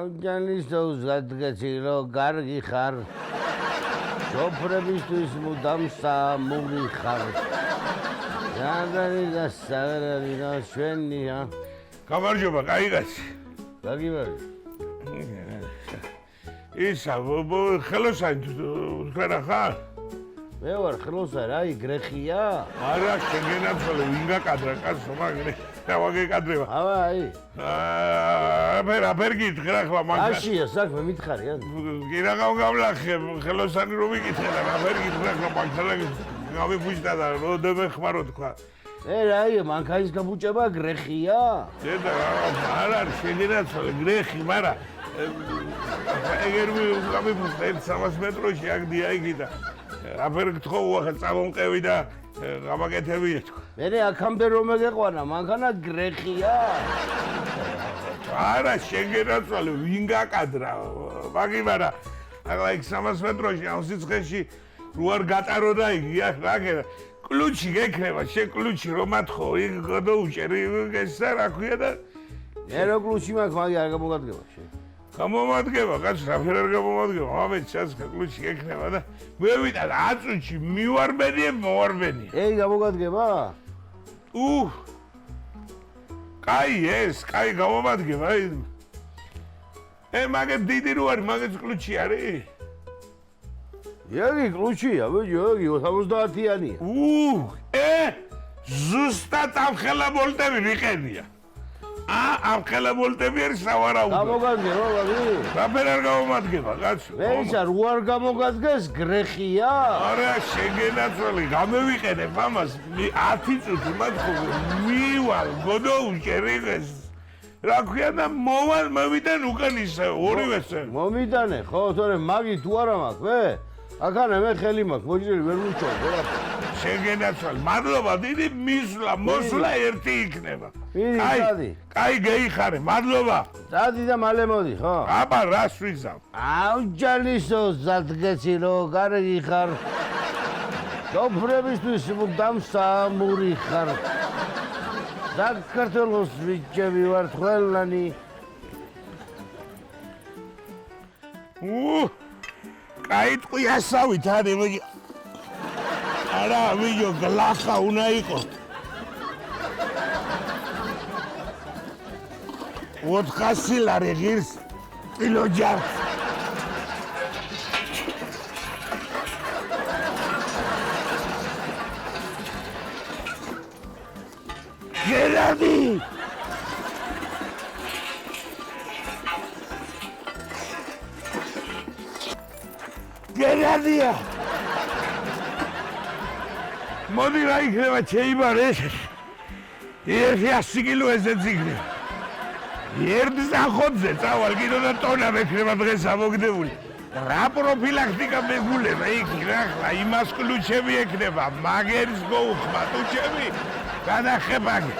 ამჯანის უზადგეთი რომ კარგი ხარ შოფრებისთვის მუდამ სამური ხარ რამდენი და საღერარი და შვენია გამარჯობა კაიგაცი გაგიმარი ისა ხელოსანი თქვენ ხარ მე ვარ ხელოსანი აი გრეხია არა შეგენაცვალე ვინ გაკადრა კაცო მაგრე და ვაგეკადრება აი აფერ გითხრა ხლა მაგას აშია საქმე მითხარია კი რა გავგავლახე ხელოსანი რომ მიკითხე და აფერ გითხრა ხლა მაგას გავიფუჭდა და როდემე ხმარო თქვა რაია მანქანის გაბუჭება გრეხია დედა არ არის შეგენაცვალე გრეხი მაგრამ ეგერ გამიფუჭდა 300 მეტროში აქ დიაიგი და აფერ გთხოვ ახლა წამომყევი და გამაკეთებია თქვა მე აქამდე რომ მეგეყვანა მანქანა გრეხია არა შეგენაცვალე ვინ გაკადრა მაგი მაგრამ ახლა იქ 300 მეტროში ამ სიცხეში რო არ გატარო და იგი აქ რაგერა კლუჩი გექნება შე კლუჩი რომ ათხოვ იქ გადაუჭერი ესა რა ქვია და მე რო კლუჩი მაქვს მაგი არ გამოგადგება შე გამომადგება კაცო რაფერ არ გამომადგება ამეთ ჩასკა კლუჩი გექნება და მე ვიტან აწუჩი მივარბენიე მოვარბენიე ეი გამოგადგება კაი ეს კაი გამომადგება მაგე დიდი რო არის მაგეც კლუჩი არის იაგი კლუჩია ბიჭო იაგი 70-იანია ზუსტად ამ ხელა ვოლტები ვიყენია ამ ხელა ვოლტები არის სავარაუდო გამოგადგება ბაბი რაფერ არ გამომადგება კაცო მე ისა რო არ გამოგადგეს გრეხია არა შეგენაცვალე გამევიყენებ ამას 10 წუთი მათქო მივალ გოდოუჭერი ეს რა ქვია და მოვალ მოვიდან უკან ისე ორივეზე მომიდანე ხო თორე მაგი თუ არა მაქვს მე აქანა მე ხელი მაქვს მოჭრილი ვერ ვუჩვენ ყველაფერს შეგენაცვალე მადლობა დიდი მისვლა მოსვლა ერთი იქნება კაი გეიხარე მადლობა დადი და მალე მოდი ხო აბა რას ვიზავ აუჯალისო ზადგეთი რომ კარგი ხარ შოფრებისთვის მუდამ სამური ხარ საქართველოს ბიჭები ვართ ყველანი კაი ტყვიასავით არის მე არა ვიო გლახა უნდა იყოს 400 ლარი ღირს კილოჯარს გერადი გერადია მოდი რა იქნება შეიძლება ერთი 100 კილო ესეც იქნება ერთი სახოძე წავალ კიდო და ტონა მექნება დღეს ამოგდებული რა პროფილაქტიკა მეგულება იქ რა ხლა იმას კლუჩები ექნება მაგერის მოუხმა ტუჩები გადახებაგი